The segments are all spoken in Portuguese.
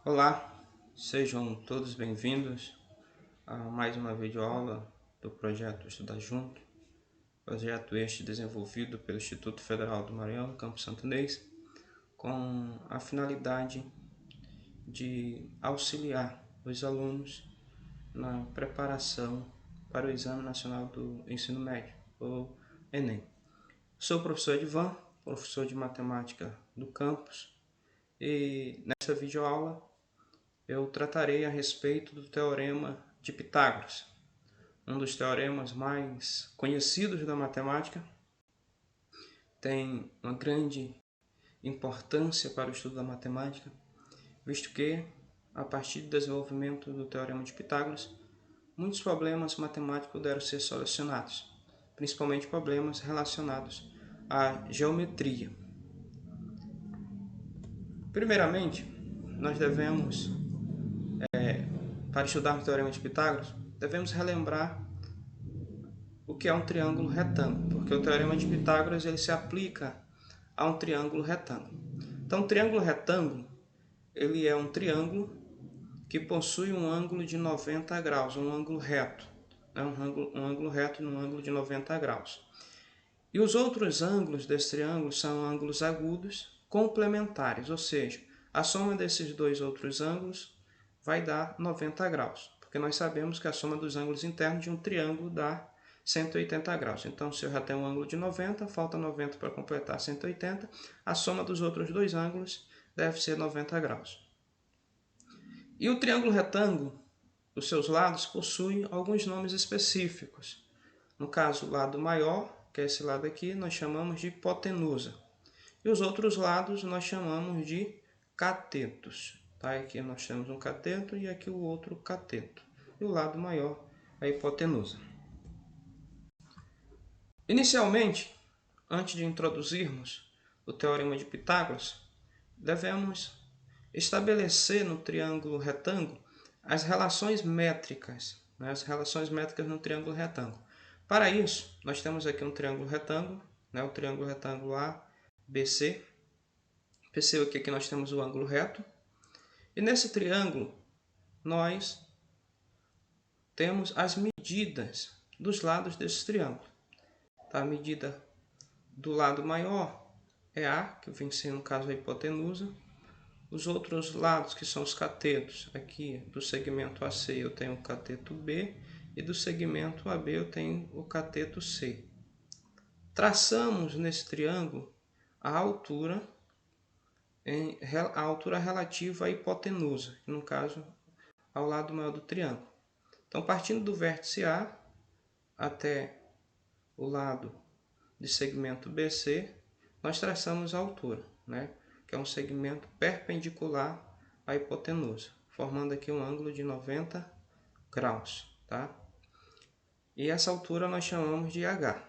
Olá, sejam todos bem-vindos a mais uma videoaula do projeto Estudar Junto, projeto este desenvolvido pelo Instituto Federal do Maranhão, Campo Santo Inês, com a finalidade de auxiliar os alunos na preparação para o Exame Nacional do Ensino Médio, ou Enem. Sou o professor Edvan, professor de matemática do campus, e nessa videoaula eu tratarei a respeito do Teorema de Pitágoras, um dos teoremas mais conhecidos da matemática. Tem uma grande importância para o estudo da matemática, visto que, a partir do desenvolvimento do Teorema de Pitágoras, muitos problemas matemáticos puderam ser solucionados, principalmente problemas relacionados à geometria. Primeiramente, nós devemos, para estudar o Teorema de Pitágoras, devemos relembrar o que é um triângulo retângulo, porque o Teorema de Pitágoras ele se aplica a um triângulo retângulo. Então, o triângulo retângulo ele é um triângulo que possui um ângulo de 90 graus, um ângulo reto, um ângulo reto num ângulo de 90 graus. E os outros ângulos desse triângulo são ângulos agudos complementares, ou seja, a soma desses dois outros ângulos vai dar 90 graus, porque nós sabemos que a soma dos ângulos internos de um triângulo dá 180 graus. Então, se eu já tenho um ângulo de 90, falta 90 para completar 180, a soma dos outros dois ângulos deve ser 90 graus. E o triângulo retângulo, os seus lados possuem alguns nomes específicos. No caso, o lado maior, que é esse lado aqui, nós chamamos de hipotenusa. E os outros lados nós chamamos de catetos. Tá? Aqui nós temos um cateto e aqui o outro cateto. E o lado maior, a hipotenusa. Inicialmente, antes de introduzirmos o Teorema de Pitágoras, devemos estabelecer no triângulo retângulo as relações métricas, as relações métricas no triângulo retângulo. Para isso, nós temos aqui um triângulo retângulo, o triângulo retângulo ABC. Perceba que aqui nós temos o ângulo reto. E nesse triângulo, nós temos as medidas dos lados desse triângulo. A medida do lado maior é A, que vem sendo, no caso, a hipotenusa. Os outros lados, que são os catetos, aqui do segmento AC eu tenho o cateto B, e do segmento AB eu tenho o cateto C. Traçamos nesse triângulo a altura relativa à hipotenusa, que no caso ao lado maior do triângulo. Então, partindo do vértice A até o lado de segmento BC, nós traçamos a altura, que é um segmento perpendicular à hipotenusa, formando aqui um ângulo de 90 graus. Tá? E essa altura nós chamamos de H.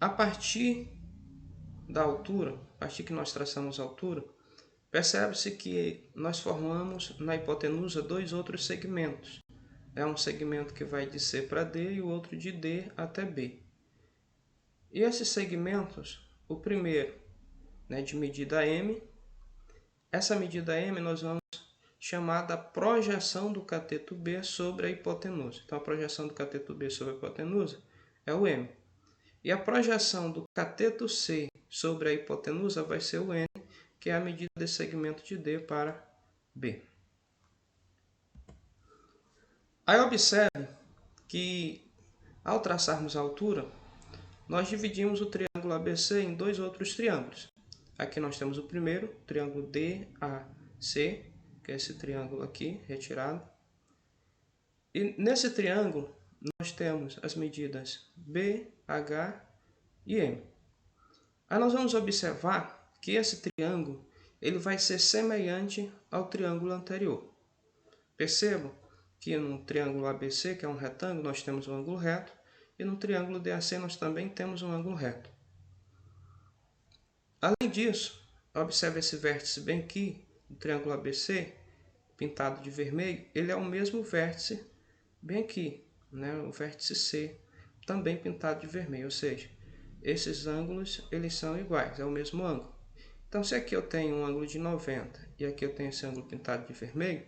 A partir da altura, a partir que nós traçamos a altura, percebe-se que nós formamos na hipotenusa dois outros segmentos. É um segmento que vai de C para D e o outro de D até B. E esses segmentos, o primeiro de medida M, essa medida M nós vamos chamar da projeção do cateto B sobre a hipotenusa. Então, a projeção do cateto B sobre a hipotenusa é o M. E a projeção do cateto C sobre a hipotenusa vai ser o N, que é a medida desse segmento de D para B. Aí observe que, ao traçarmos a altura, nós dividimos o triângulo ABC em dois outros triângulos. Aqui nós temos o primeiro, o triângulo DAC, que é esse triângulo aqui, retirado. E nesse triângulo, nós temos as medidas B, H e M. Aí nós vamos observar que esse triângulo ele vai ser semelhante ao triângulo anterior. Percebam que no triângulo ABC, que é um retângulo, nós temos um ângulo reto, e no triângulo DAC nós também temos um ângulo reto. Além disso, observe esse vértice bem aqui, no triângulo ABC, pintado de vermelho, ele é o mesmo vértice bem aqui, o vértice C, também pintado de vermelho, ou seja, esses ângulos eles são iguais, é o mesmo ângulo. Então, se aqui eu tenho um ângulo de 90 e aqui eu tenho esse ângulo pintado de vermelho,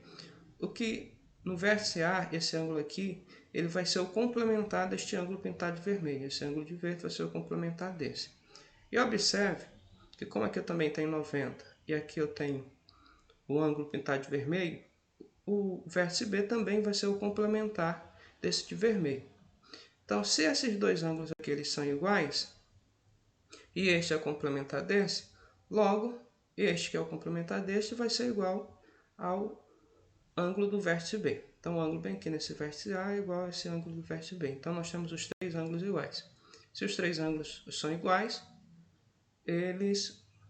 o que no vértice A, esse ângulo aqui, ele vai ser o complementar deste ângulo pintado de vermelho. Esse ângulo de verde vai ser o complementar desse. E observe que como aqui eu também tenho 90 e aqui eu tenho o ângulo pintado de vermelho, o vértice B também vai ser o complementar desse de vermelho. Então, se esses dois ângulos aqui eles são iguais, e este é o complementar desse, logo, este que é o complementar deste vai ser igual ao ângulo do vértice B. Então, o ângulo bem aqui nesse vértice A é igual a esse ângulo do vértice B. Então, nós temos os três ângulos iguais. Se os três ângulos são iguais,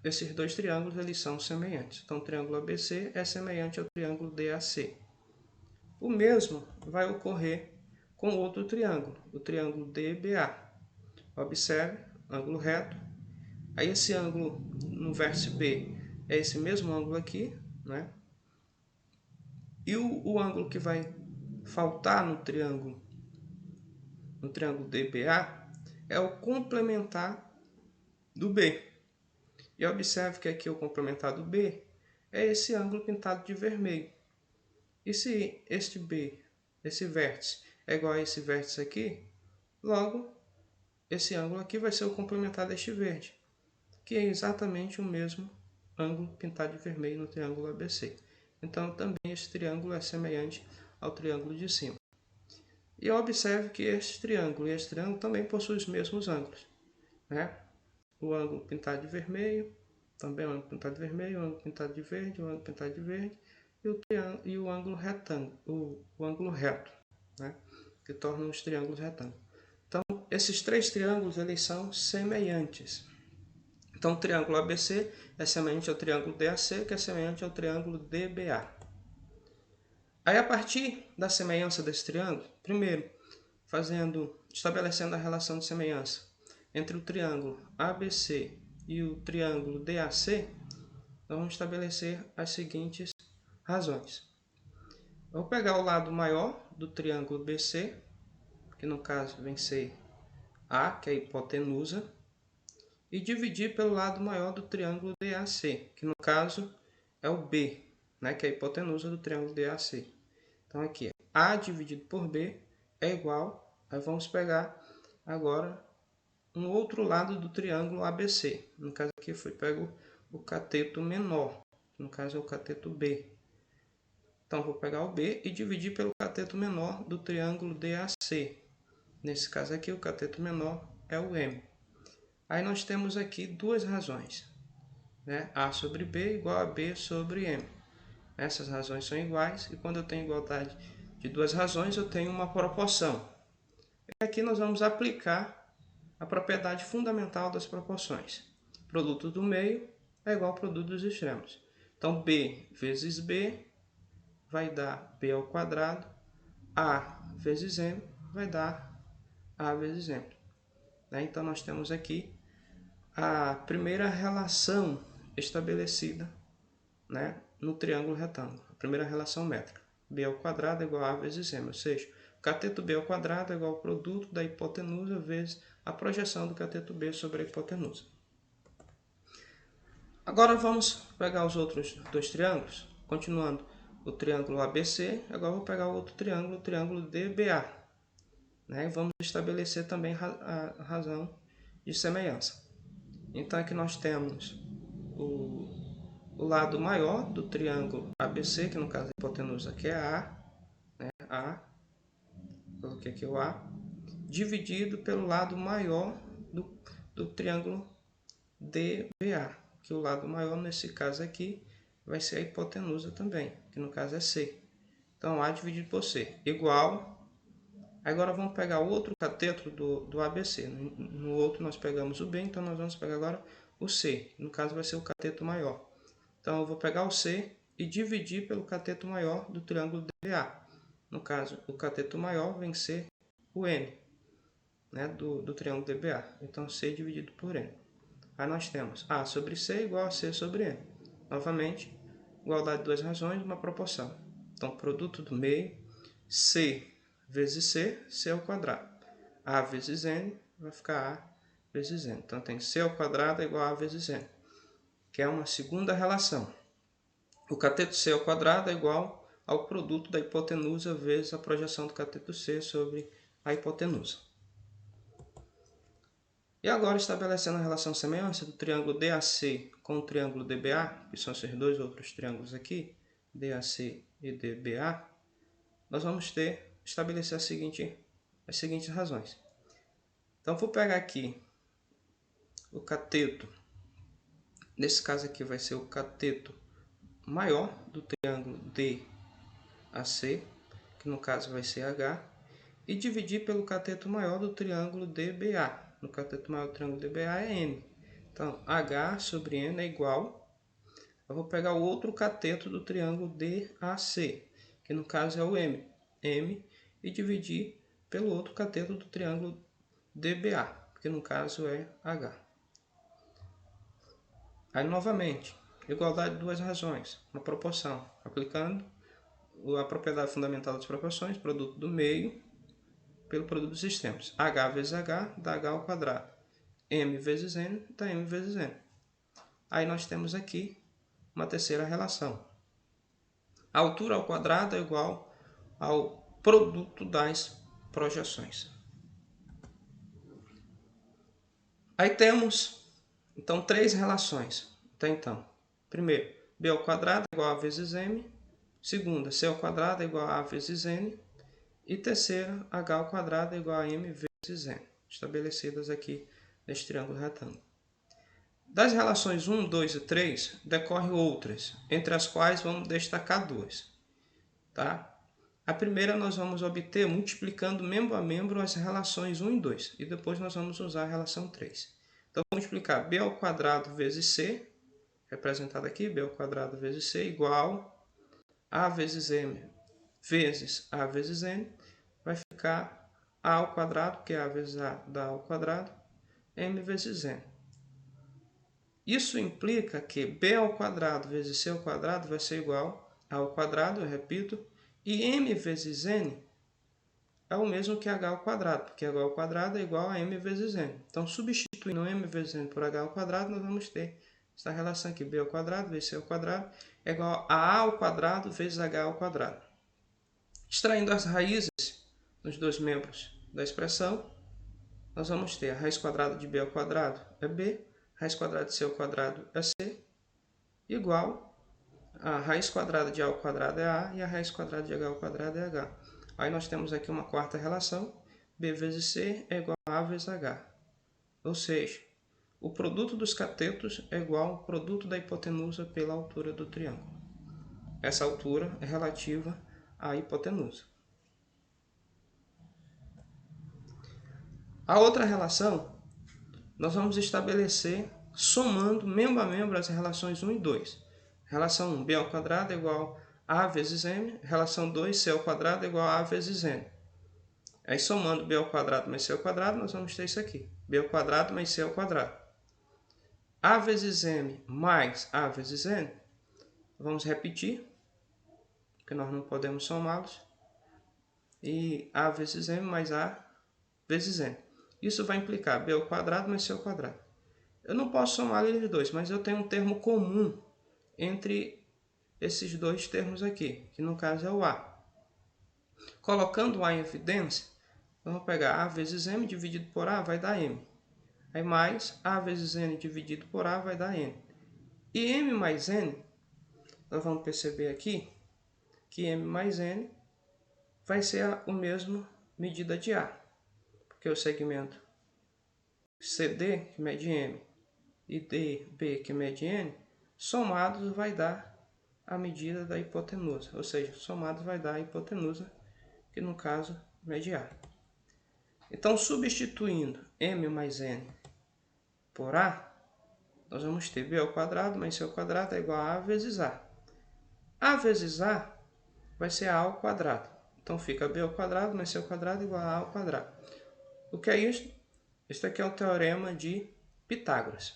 esses dois triângulos eles são semelhantes. Então, o triângulo ABC é semelhante ao triângulo DAC. O mesmo vai ocorrer com outro triângulo, o triângulo DBA. Observe, ângulo reto. Aí esse ângulo no vértice B é esse mesmo ângulo aqui, né? E o ângulo que vai faltar no triângulo DBA é o complementar do B. E observe que aqui o complementar do B é esse ângulo pintado de vermelho. E se este B, esse vértice, é igual a esse vértice aqui, logo esse ângulo aqui vai ser o complementar deste verde, que é exatamente o mesmo ângulo pintado de vermelho no triângulo ABC. Então, também esse triângulo é semelhante ao triângulo de cima. E observe que este triângulo e este triângulo também possuem os mesmos ângulos, né? O ângulo pintado de vermelho, também o ângulo pintado de vermelho, o ângulo pintado de verde, o ângulo pintado de verde e o ângulo retângulo, o ângulo reto, né? Que tornam os triângulos retângulos. Então, esses três triângulos eles são semelhantes. Então, o triângulo ABC é semelhante ao triângulo DAC, que é semelhante ao triângulo DBA. Aí, a partir da semelhança desse triângulo, primeiro, estabelecendo a relação de semelhança entre o triângulo ABC e o triângulo DAC, nós vamos estabelecer as seguintes razões. Eu vou pegar o lado maior do triângulo BC, que no caso vem ser A, que é a hipotenusa, e dividir pelo lado maior do triângulo DAC, que no caso é o B, né, que é a hipotenusa do triângulo DAC. Então aqui, A dividido por B é igual, aí vamos pegar agora um outro lado do triângulo ABC. No caso aqui foi pego o cateto menor, no caso é o cateto B. Então vou pegar o B e dividir pelo cateto menor do triângulo DAC. Nesse caso aqui o cateto menor é o M. Aí nós temos aqui duas razões, né? A sobre B igual a B sobre M. Essas razões são iguais e quando eu tenho igualdade de duas razões eu tenho uma proporção. E aqui nós vamos aplicar a propriedade fundamental das proporções. Produto do meio é igual ao produto dos extremos. Então B vezes B vai dar B ao quadrado, A vezes M vai dar A vezes M. Então nós temos aqui a primeira relação estabelecida, né, no triângulo retângulo, a primeira relação métrica. B ao quadrado é igual a vezes M, ou seja, o cateto B ao quadrado é igual ao produto da hipotenusa vezes a projeção do cateto B sobre a hipotenusa. Agora vamos pegar os outros dois triângulos, continuando o triângulo ABC, agora vou pegar o outro triângulo, o triângulo DBA, né, e vamos estabelecer também a razão de semelhança. Então aqui nós temos o lado maior do triângulo ABC, que no caso a hipotenusa aqui é A, né? A, coloquei aqui o A, dividido pelo lado maior do triângulo DBA, que o lado maior nesse caso aqui vai ser a hipotenusa também, que no caso é C. Então A dividido por C, igual. Agora vamos pegar o outro cateto do ABC. No outro nós pegamos o B, então nós vamos pegar agora o C. No caso vai ser o cateto maior. Então eu vou pegar o C e dividir pelo cateto maior do triângulo DBA. No caso, o cateto maior vem ser o N, né, do triângulo DBA. Então C dividido por N. Aí nós temos A sobre C igual a C sobre N. Novamente, igualdade de duas razões, uma proporção. Então produto do meio, C vezes C, C ao quadrado. A vezes N vai ficar A vezes N. Então tem C ao quadrado é igual a vezes N. que é uma segunda relação. O cateto C ao quadrado é igual ao produto da hipotenusa vezes a projeção do cateto C sobre a hipotenusa. E agora, estabelecendo a relação semelhança do triângulo DAC com o triângulo DBA, que são esses dois outros triângulos aqui, DAC e DBA, nós vamos estabelecer as seguintes razões. Então, vou pegar aqui o cateto, nesse caso aqui vai ser o cateto maior do triângulo DAC, que no caso vai ser H, e dividir pelo cateto maior do triângulo DBA. No cateto maior do triângulo DBA é M. Então, H sobre N é igual. Eu vou pegar o outro cateto do triângulo DAC, que no caso é o M. M, e dividir pelo outro cateto do triângulo DBA, que no caso é H. Aí, novamente, igualdade de duas razões, uma proporção, aplicando a propriedade fundamental das proporções, produto do meio pelo produto dos extremos. H vezes H dá H ao quadrado. M vezes N dá M vezes N. Aí nós temos aqui uma terceira relação. A altura ao quadrado é igual ao produto das projeções. Aí temos, então, três relações. Até então, primeiro, B ao quadrado é igual a vezes M. Segunda, C ao quadrado é igual a vezes N. E terceira, H ao quadrado é igual a M vezes N, estabelecidas aqui neste triângulo retângulo. Das relações 1, 2 e 3, decorrem outras, entre as quais vamos destacar duas. Tá? A primeira nós vamos obter multiplicando membro a membro as relações 1 e 2, e depois nós vamos usar a relação 3. Então, vamos multiplicar B ao quadrado vezes C, representado aqui, B ao quadrado vezes C, igual a vezes M vezes A vezes N, vai ficar A ao quadrado, que é A vezes A dá A ao quadrado, M vezes N. Isso implica que B ao quadrado vezes C ao quadrado vai ser igual a ao quadrado, eu repito, e M vezes N é o mesmo que H ao quadrado, porque H ao quadrado é igual a M vezes N. Então, substituindo M vezes N por H ao quadrado, nós vamos ter essa relação aqui, B ao quadrado vezes C ao quadrado é igual a A ao quadrado vezes H ao quadrado. Extraindo as raízes nos dois membros da expressão, nós vamos ter a raiz quadrada de B ao quadrado é B, a raiz quadrada de C ao quadrado é C, igual a raiz quadrada de A ao quadrado é A e a raiz quadrada de H ao quadrado é H. Aí nós temos aqui uma quarta relação, B vezes C é igual a A vezes H. Ou seja, o produto dos catetos é igual ao produto da hipotenusa pela altura do triângulo. Essa altura é relativa à hipotenusa. A outra relação, nós vamos estabelecer somando membro a membro as relações 1 e 2. Relação 1, B ao quadrado é igual a A vezes M. Relação 2, C ao quadrado é igual a A vezes N. Aí, somando B ao quadrado mais C ao quadrado, nós vamos ter isso aqui. B ao quadrado mais C ao quadrado. A vezes M mais A vezes N. Vamos repetir, porque nós não podemos somá-los. E A vezes M mais A vezes N. Isso vai implicar B ao quadrado mais C ao quadrado. Eu não posso somar eles dois, mas eu tenho um termo comum entre esses dois termos aqui, que no caso é o A. Colocando o A em evidência, vamos pegar A vezes M dividido por A vai dar M. Aí mais A vezes N dividido por A vai dar N. E M mais N, nós vamos perceber aqui que M mais N vai ser a mesma medida de A. Porque o segmento CD, que mede M, e DB, que mede N, somados vai dar a medida da hipotenusa. Ou seja, somados vai dar a hipotenusa, que no caso mede A. Então, substituindo M mais N por A, nós vamos ter B ao quadrado mais C ao quadrado é igual a A vezes A. A vezes A vai ser A ao quadrado. Então, fica B ao quadrado mais C ao quadrado igual a A ao quadrado. O que é isso? Este aqui é o teorema de Pitágoras.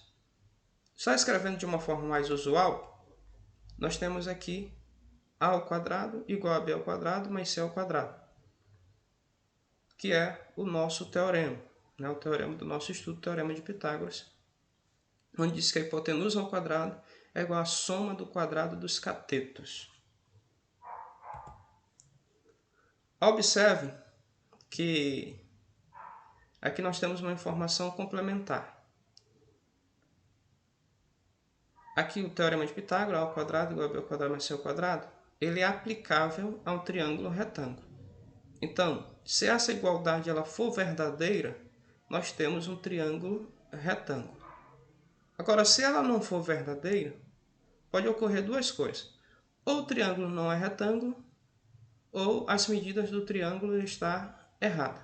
Só escrevendo de uma forma mais usual, nós temos aqui A ao quadrado igual a B ao quadrado mais C ao quadrado, que é o nosso teorema, né? O teorema do nosso estudo, o teorema de Pitágoras, onde diz que a hipotenusa ao quadrado é igual à soma do quadrado dos catetos. Observe que aqui nós temos uma informação complementar. Aqui o teorema de Pitágoras, A ao quadrado igual a B ao quadrado mais C ao quadrado, ele é aplicável ao triângulo retângulo. Então, se essa igualdade ela for verdadeira, nós temos um triângulo retângulo. Agora, se ela não for verdadeira, pode ocorrer duas coisas. Ou o triângulo não é retângulo, ou as medidas do triângulo estão erradas.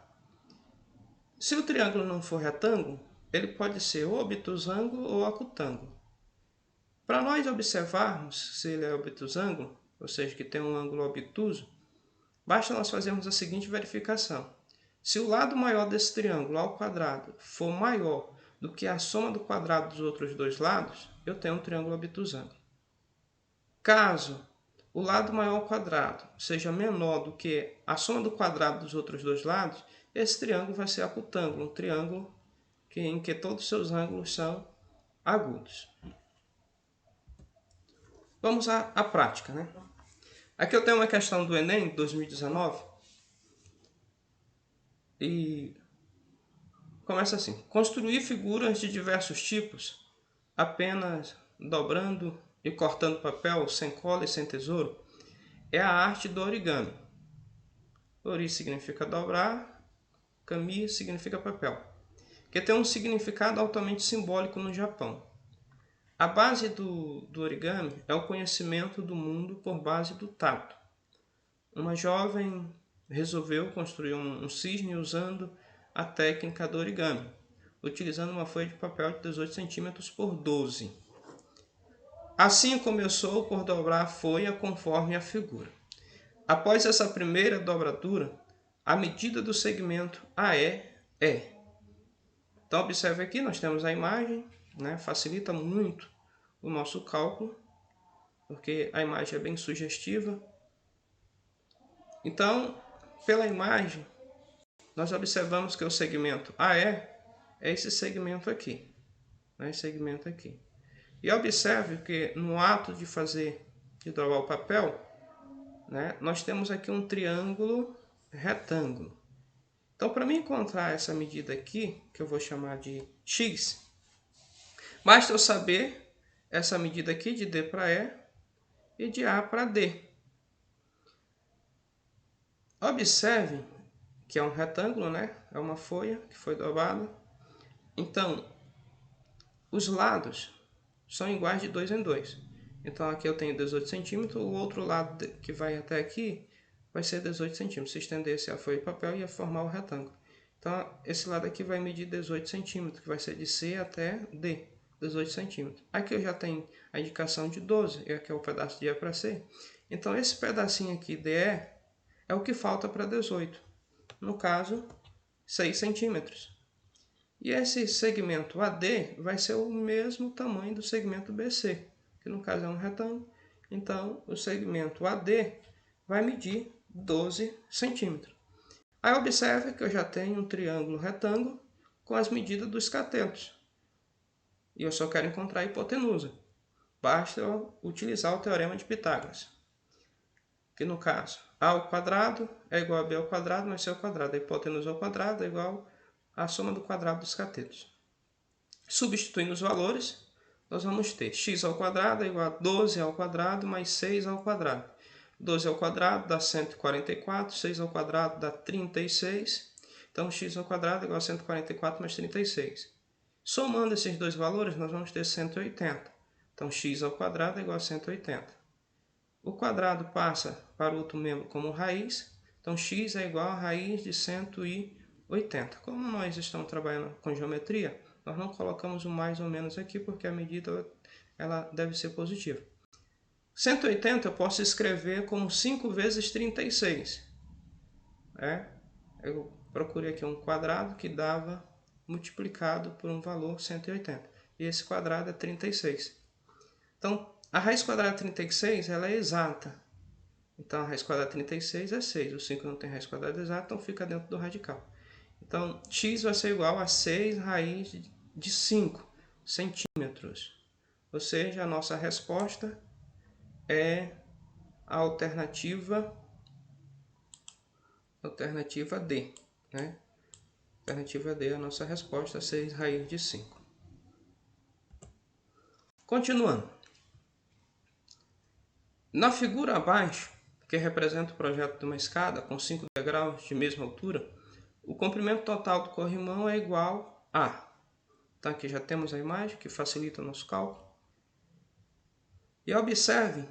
Se o triângulo não for retângulo, ele pode ser ou obtusângulo ou acutângulo. Para nós observarmos se ele é obtusângulo, ou seja, que tem um ângulo obtuso, basta nós fazermos a seguinte verificação. Se o lado maior desse triângulo ao quadrado for maior do que a soma do quadrado dos outros dois lados, eu tenho um triângulo obtusângulo. Caso o lado maior ao quadrado seja menor do que a soma do quadrado dos outros dois lados, esse triângulo vai ser acutângulo, um triângulo em que todos os seus ângulos são agudos. Vamos à prática, né? Aqui eu tenho uma questão do Enem 2019 e começa assim: construir figuras de diversos tipos apenas dobrando e cortando papel sem cola e sem tesouro é a arte do origami. Ori significa dobrar, kami significa papel, que tem um significado altamente simbólico no Japão. A base do origami é o conhecimento do mundo por base do tato. Uma jovem resolveu construir um cisne usando a técnica do origami, utilizando uma folha de papel de 18 cm por 12. Assim começou por dobrar a folha conforme a figura. Após essa primeira dobradura, a medida do segmento AE é. Então observe aqui, nós temos a imagem, né? Facilita muito o nosso cálculo, porque a imagem é bem sugestiva. Então, pela imagem, nós observamos que o segmento AE é esse segmento aqui, né? Esse segmento aqui. E observe que no ato de dobrar o papel, né, nós temos aqui um triângulo retângulo. Então, para mim encontrar essa medida aqui, que eu vou chamar de x, basta eu saber essa medida aqui de D para E e de A para D. Observe que é um retângulo, né? É uma folha que foi dobrada. Então, os lados são iguais de 2 em 2. Então, aqui eu tenho 18 centímetros, o outro lado que vai até aqui vai ser 18 centímetros. Se estendesse a folha de papel, ia formar o retângulo. Então, esse lado aqui vai medir 18 centímetros, que vai ser de C até D, 18 centímetros. Aqui eu já tenho a indicação de 12, que é o pedaço de E para C. Então, esse pedacinho aqui DE é o que falta para 18. No caso, 6 centímetros. E esse segmento AD vai ser o mesmo tamanho do segmento BC, que no caso é um retângulo. Então, o segmento AD vai medir 12 centímetros. Aí observe que eu já tenho um triângulo retângulo com as medidas dos catetos. E eu só quero encontrar a hipotenusa. Basta eu utilizar o teorema de Pitágoras. Que no caso, A ao quadrado é igual a B ao quadrado mais C ao quadrado. A hipotenusa ao quadrado é igual a soma do quadrado dos catetos. Substituindo os valores, nós vamos ter x ao quadrado é igual a 12 ao quadrado mais 6 ao quadrado. 12 ao quadrado dá 144, 6 ao quadrado dá 36. Então, x ao quadrado é igual a 144 mais 36. Somando esses dois valores, nós vamos ter 180. Então, x ao quadrado é igual a 180. O quadrado passa para o outro membro como raiz. Então, x é igual a raiz de 180. Como nós estamos trabalhando com geometria, nós não colocamos o mais ou menos aqui, porque a medida ela deve ser positiva. 180 eu posso escrever como 5 vezes 36. Eu procurei aqui um quadrado que dava multiplicado por um valor 180. E esse quadrado é 36. Então, a raiz quadrada de 36 ela é exata. Então, a raiz quadrada de 36 é 6. O 5 não tem raiz quadrada exata, então fica dentro do radical. Então, x vai ser igual a 6 raiz de 5. centímetros. Ou seja, a nossa resposta é a alternativa D, né? Alternativa D é a nossa resposta, 6 raiz de 5. Continuando. Na figura abaixo, que representa o projeto de uma escada com 5 degraus de mesma altura, o comprimento total do corrimão é igual a... Então aqui já temos a imagem que facilita o nosso cálculo. E observe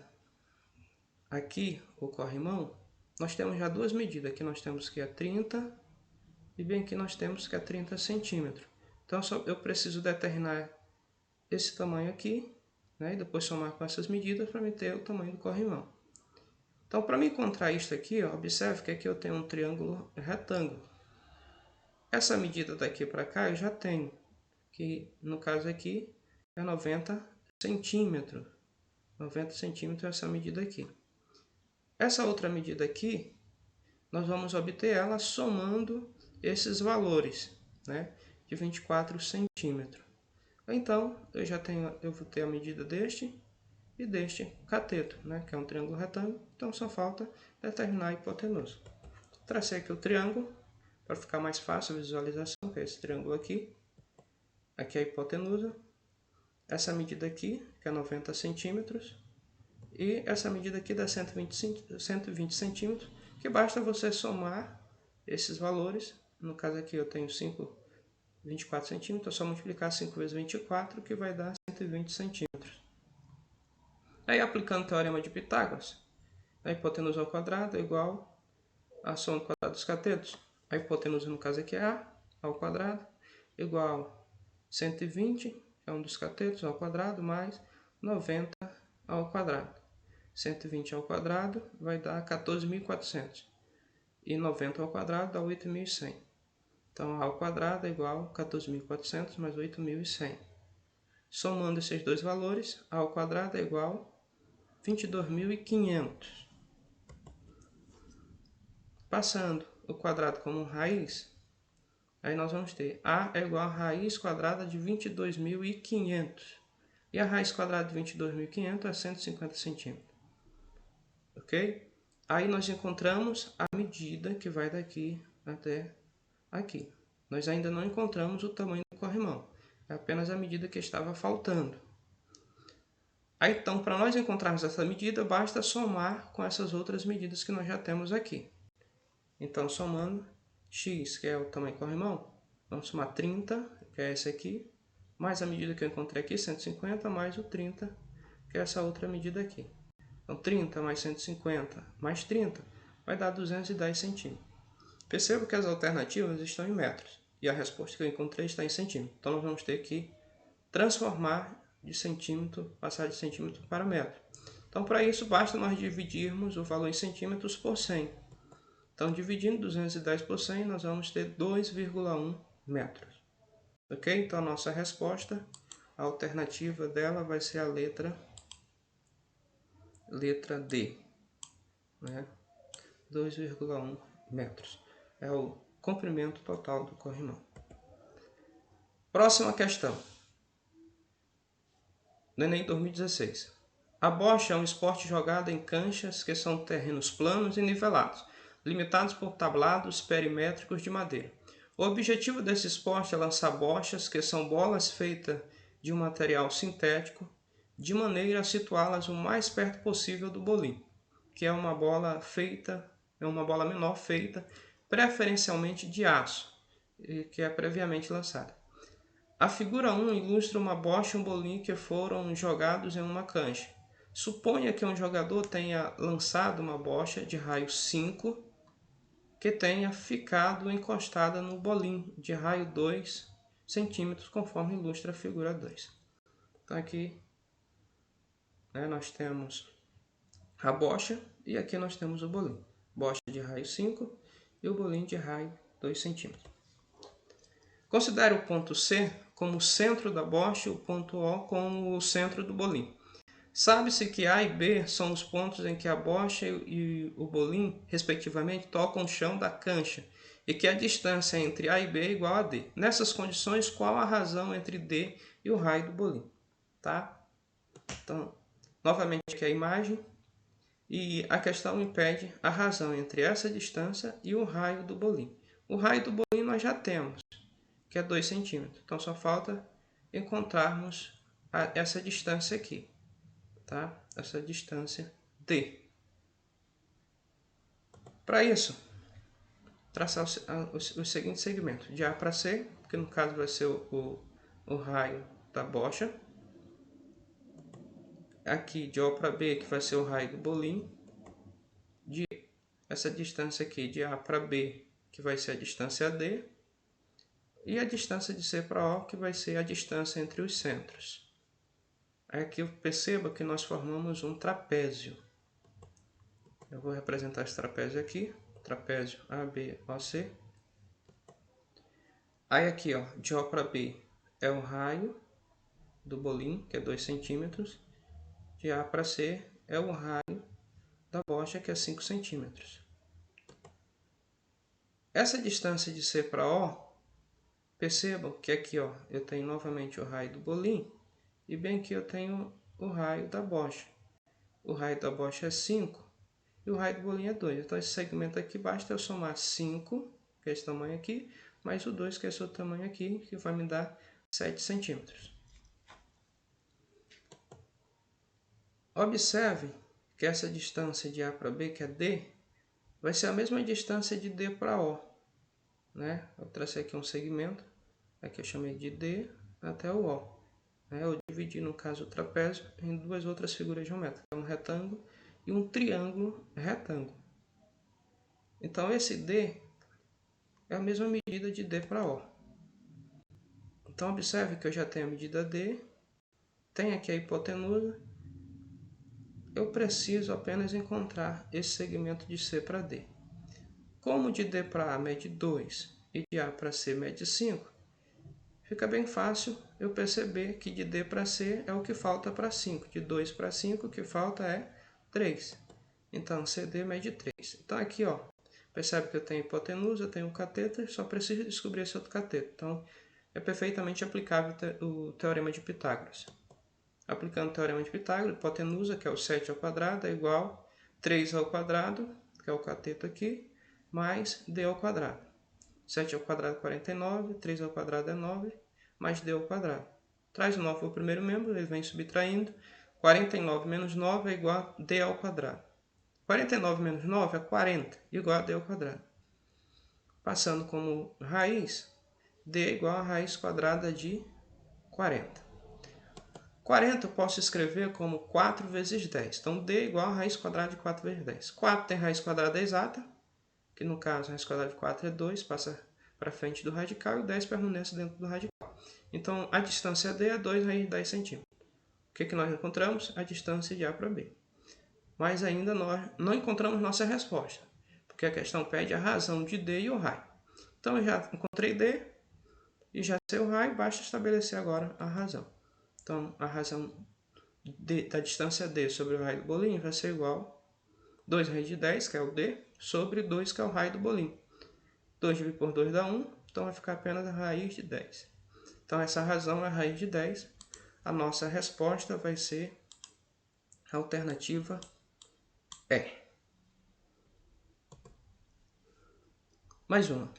aqui o corrimão, nós temos já duas medidas. Aqui nós temos que é 30 e bem aqui nós temos que é 30 centímetros. Então eu preciso determinar esse tamanho aqui, né, e depois somar com essas medidas para me ter o tamanho do corrimão. Então, para me encontrar isso aqui, ó, observe que aqui eu tenho um triângulo retângulo. Essa medida daqui para cá eu já tenho, que no caso aqui é 90 centímetros. 90 centímetros é essa medida aqui. Essa outra medida aqui, nós vamos obter ela somando esses valores, né, de 24 centímetros. Então, eu vou ter a medida deste e deste cateto, né, que é um triângulo retângulo. Então, só falta determinar a hipotenusa. Tracei aqui o triângulo, para ficar mais fácil a visualização, que é esse triângulo aqui. Aqui é a hipotenusa. Essa medida aqui, que é 90 centímetros. E essa medida aqui dá 120 centímetros, que basta você somar esses valores. No caso aqui eu tenho 24 centímetros, é só multiplicar 5 vezes 24, que vai dar 120 centímetros. Aí, aplicando o teorema de Pitágoras, a hipotenusa ao quadrado é igual a soma do quadrado dos catetos. A hipotenusa, no caso aqui, é A ao quadrado, igual a 120, que é um dos catetos, ao quadrado, mais 90 ao quadrado. 120 ao quadrado vai dar 14.400. E 90 ao quadrado dá 8.100. Então, A ao quadrado é igual a 14.400 mais 8.100. Somando esses dois valores, A ao quadrado é igual a 22.500. Passando o quadrado como raiz, aí nós vamos ter A é igual a raiz quadrada de 22.500. E a raiz quadrada de 22.500 é 150 centímetros. Ok? Aí nós encontramos a medida que vai daqui até aqui. Nós ainda não encontramos o tamanho do corrimão. É apenas a medida que estava faltando. Aí, então, para nós encontrarmos essa medida, basta somar com essas outras medidas que nós já temos aqui. Então, somando x, que é o tamanho do corrimão, vamos somar 30, que é esse aqui, mais a medida que eu encontrei aqui, 150, mais o 30, que é essa outra medida aqui. Então, 30 mais 150 mais 30 vai dar 210 centímetros. Perceba que as alternativas estão em metros e a resposta que eu encontrei está em centímetros. Então, nós vamos ter que transformar de centímetro, passar de centímetro para metro. Então, para isso, basta nós dividirmos o valor em centímetros por 100. Então, dividindo 210 por 100, nós vamos ter 2,1 metros. Ok? Então, a nossa resposta, a alternativa dela vai ser a letra D, né? 2,1 metros. É o comprimento total do corrimão. Próxima questão. No Enem 2016. A bocha é um esporte jogado em canchas que são terrenos planos e nivelados, limitados por tablados perimétricos de madeira. O objetivo desse esporte é lançar bochas, que são bolas feitas de um material sintético, de maneira a situá-las o mais perto possível do bolim, que é uma bola menor feita preferencialmente de aço, que é previamente lançada. A figura 1 ilustra uma bocha e um bolim que foram jogados em uma cancha. Suponha que um jogador tenha lançado uma bocha de raio 5 que tenha ficado encostada no bolim de raio 2 centímetros, conforme ilustra a figura 2. Então aqui, né, nós temos a bocha e aqui nós temos o bolim. Bocha de raio 5 e o bolim de raio 2 centímetros. Considere o ponto C como o centro da bocha e o ponto O como o centro do bolim. Sabe-se que A e B são os pontos em que a bocha e o bolim, respectivamente, tocam o chão da cancha e que a distância entre A e B é igual a D. Nessas condições, qual a razão entre D e o raio do bolinho, tá? Então, novamente aqui a imagem, e a questão me pede a razão entre essa distância e o raio do bolinho. O raio do bolinho nós já temos, que é 2 centímetros. Então, só falta encontrarmos essa distância aqui, tá? Essa distância D. Para isso, traçar os seguintes segmentos. De A para C, que no caso vai ser o raio da bocha. Aqui de O para B, que vai ser o raio do bolinho. De essa distância aqui de A para B, que vai ser a distância D. E a distância de C para O, que vai ser a distância entre os centros. Aqui eu percebo que nós formamos um trapézio. Eu vou representar esse trapézio aqui. Trapézio ABOC. Aí aqui, ó, de O para B é o raio do bolinho, que é 2 centímetros. De A para C é o raio da bocha, que é 5 centímetros. Essa distância de C para O, percebam que aqui, ó, eu tenho novamente o raio do bolinho e bem aqui eu tenho o raio da bocha. O raio da bocha é 5 e o raio do bolinho é 2. Então esse segmento aqui basta eu somar 5, que é esse tamanho aqui, mais o 2, que é esse outro tamanho aqui, que vai me dar 7 centímetros. Observe que essa distância de A para B, que é D, vai ser a mesma distância de D para O, né? Eu tracei aqui um segmento, aqui eu chamei de D até o O. Eu dividi, no caso, o trapézio em duas outras figuras geométricas, um retângulo e um triângulo retângulo. Então, esse D é a mesma medida de D para O. Então, observe que eu já tenho a medida D, tenho aqui a hipotenusa, eu preciso apenas encontrar esse segmento de C para D. Como de D para A mede 2 e de A para C mede 5, fica bem fácil eu perceber que de D para C é o que falta para 5. De 2 para 5, o que falta é 3. Então, CD mede 3. Então, aqui, ó, percebe que eu tenho hipotenusa, eu tenho um cateter, só preciso descobrir esse outro cateter. Então, é perfeitamente aplicável o Teorema de Pitágoras. Aplicando o Teorema de Pitágoras, hipotenusa, que é o 7 ao quadrado, é igual a 3 ao quadrado, que é o cateto aqui, mais D ao quadrado. 7 ao quadrado é 49, 3 ao quadrado é 9, mais D ao quadrado. Traz o 9 para o primeiro membro, ele vem subtraindo. 49 menos 9 é igual a D ao quadrado. 49 menos 9 é 40, igual a D ao quadrado. Passando como raiz, D é igual a raiz quadrada de 40. 40 eu posso escrever como 4 vezes 10. Então, D é igual a raiz quadrada de 4 vezes 10. 4 tem raiz quadrada exata, que no caso a raiz quadrada de 4 é 2, passa para frente do radical e o 10 permanece dentro do radical. Então, a distância D é 2 raiz de 10 centímetros. O que nós encontramos? A distância de A para B. Mas ainda nós não encontramos nossa resposta, porque a questão pede a razão de D e o raio. Então, eu já encontrei D e já sei o raio, basta estabelecer agora a razão. Então, a razão da distância D sobre o raio do bolinho vai ser igual a 2 raiz de 10, que é o D, sobre 2, que é o raio do bolinho. 2 dividido por 2 dá 1, então vai ficar apenas a raiz de 10. Então, essa razão é a raiz de 10. A nossa resposta vai ser a alternativa E. Mais uma.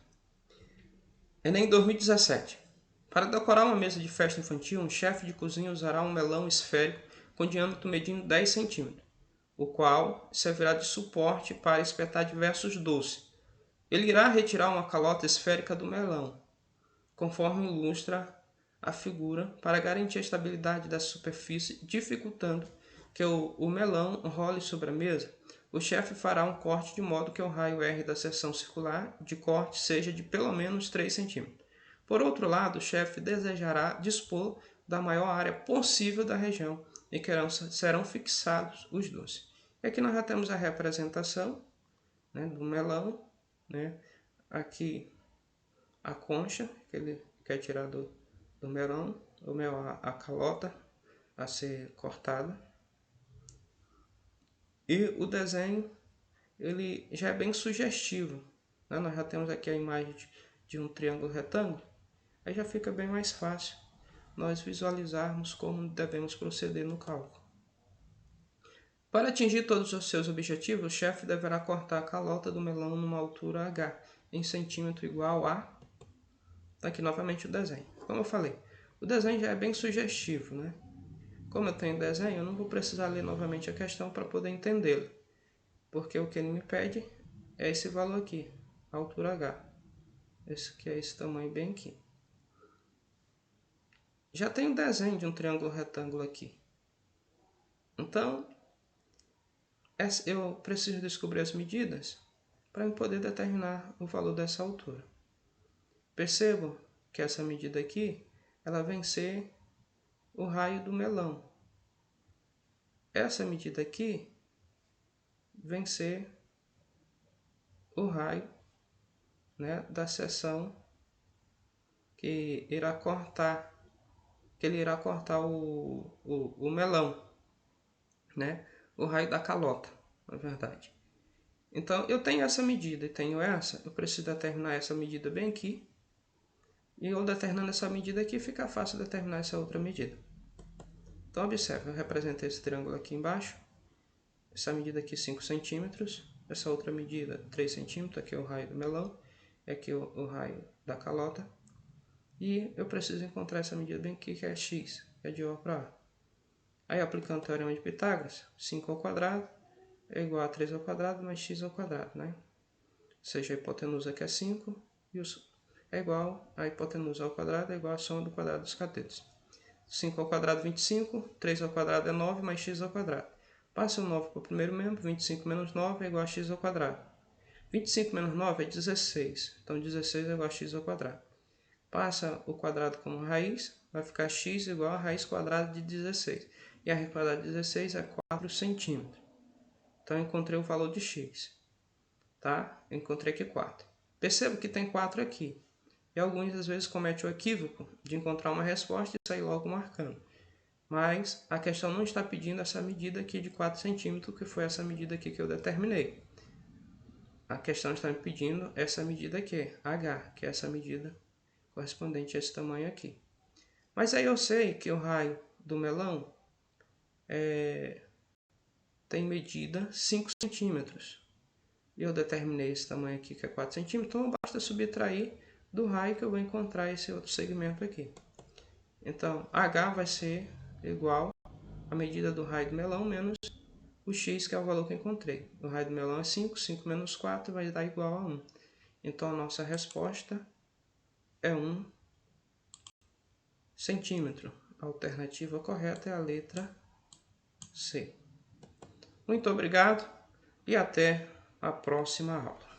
Enem 2017. Para decorar uma mesa de festa infantil, um chefe de cozinha usará um melão esférico com diâmetro medindo 10 cm, o qual servirá de suporte para espetar diversos doces. Ele irá retirar uma calota esférica do melão, conforme ilustra a figura, para garantir a estabilidade da superfície, dificultando que o melão role sobre a mesa. O chefe fará um corte de modo que o raio R da seção circular de corte seja de pelo menos 3 cm. Por outro lado, o chefe desejará dispor da maior área possível da região em que serão fixados os doces. E aqui nós já temos a representação, né, do melão, né? Aqui a concha que ele quer tirar do melão, a calota a ser cortada. E o desenho ele já é bem sugestivo, né? Nós já temos aqui a imagem de um triângulo retângulo, aí já fica bem mais fácil nós visualizarmos como devemos proceder no cálculo. Para atingir todos os seus objetivos, o chefe deverá cortar a calota do melão numa altura H, em centímetro igual a... Aqui novamente o desenho. Como eu falei, o desenho já é bem sugestivo, né? Como eu tenho desenho, eu não vou precisar ler novamente a questão para poder entendê-lo. Porque o que ele me pede é esse valor aqui, a altura H. Esse que é esse tamanho bem aqui. Já tem o desenho de um triângulo retângulo aqui. Então, eu preciso descobrir as medidas para poder determinar o valor dessa altura. Percebam que essa medida aqui, ela vem ser o raio do melão. Essa medida aqui vem ser o raio, né, da seção que irá cortar, ele irá cortar o melão, né? O raio da calota, na verdade. Então, eu tenho essa medida e tenho essa, eu preciso determinar essa medida bem aqui. E eu determinando essa medida aqui, fica fácil determinar essa outra medida. Então, observe, eu representei esse triângulo aqui embaixo. Essa medida aqui 5 centímetros. Essa outra medida 3 centímetros, aqui é o raio do melão. Aqui é o raio da calota. E eu preciso encontrar essa medida bem aqui, que é x, que é de O para A. Aí, aplicando o teorema de Pitágoras, 5 ao quadrado é igual a 3 ao quadrado mais x ao quadrado, né? Ou seja, a hipotenusa aqui é 5 e é igual a hipotenusa ao quadrado é igual a soma do quadrado dos catetos. 5 ao quadrado, 25, 3 ao quadrado é 9 mais x ao quadrado. Passa o 9 para o primeiro membro, 25 menos 9 é igual a x ao quadrado. 25 menos 9 é 16, então 16 é igual a x ao quadrado. Passa o quadrado como raiz, vai ficar x igual a raiz quadrada de 16. E a raiz quadrada de 16 é 4 centímetros. Então, eu encontrei o valor de x. Tá? Eu encontrei aqui 4. Perceba que tem 4 aqui. E alguns, às vezes, cometem o equívoco de encontrar uma resposta e sair logo marcando. Mas a questão não está pedindo essa medida aqui de 4 centímetros, que foi essa medida aqui que eu determinei. A questão está me pedindo essa medida aqui, H, que é essa medida correspondente a esse tamanho aqui. Mas aí eu sei que o raio do melão tem medida 5 centímetros. E eu determinei esse tamanho aqui, que é 4 centímetros, então basta subtrair do raio que eu vou encontrar esse outro segmento aqui. Então, H vai ser igual à medida do raio do melão menos o x, que é o valor que eu encontrei. O raio do melão é 5, 5 menos 4 vai dar igual a 1. Então, a nossa resposta é 1 centímetro. A alternativa correta é a letra C. Muito obrigado e até a próxima aula.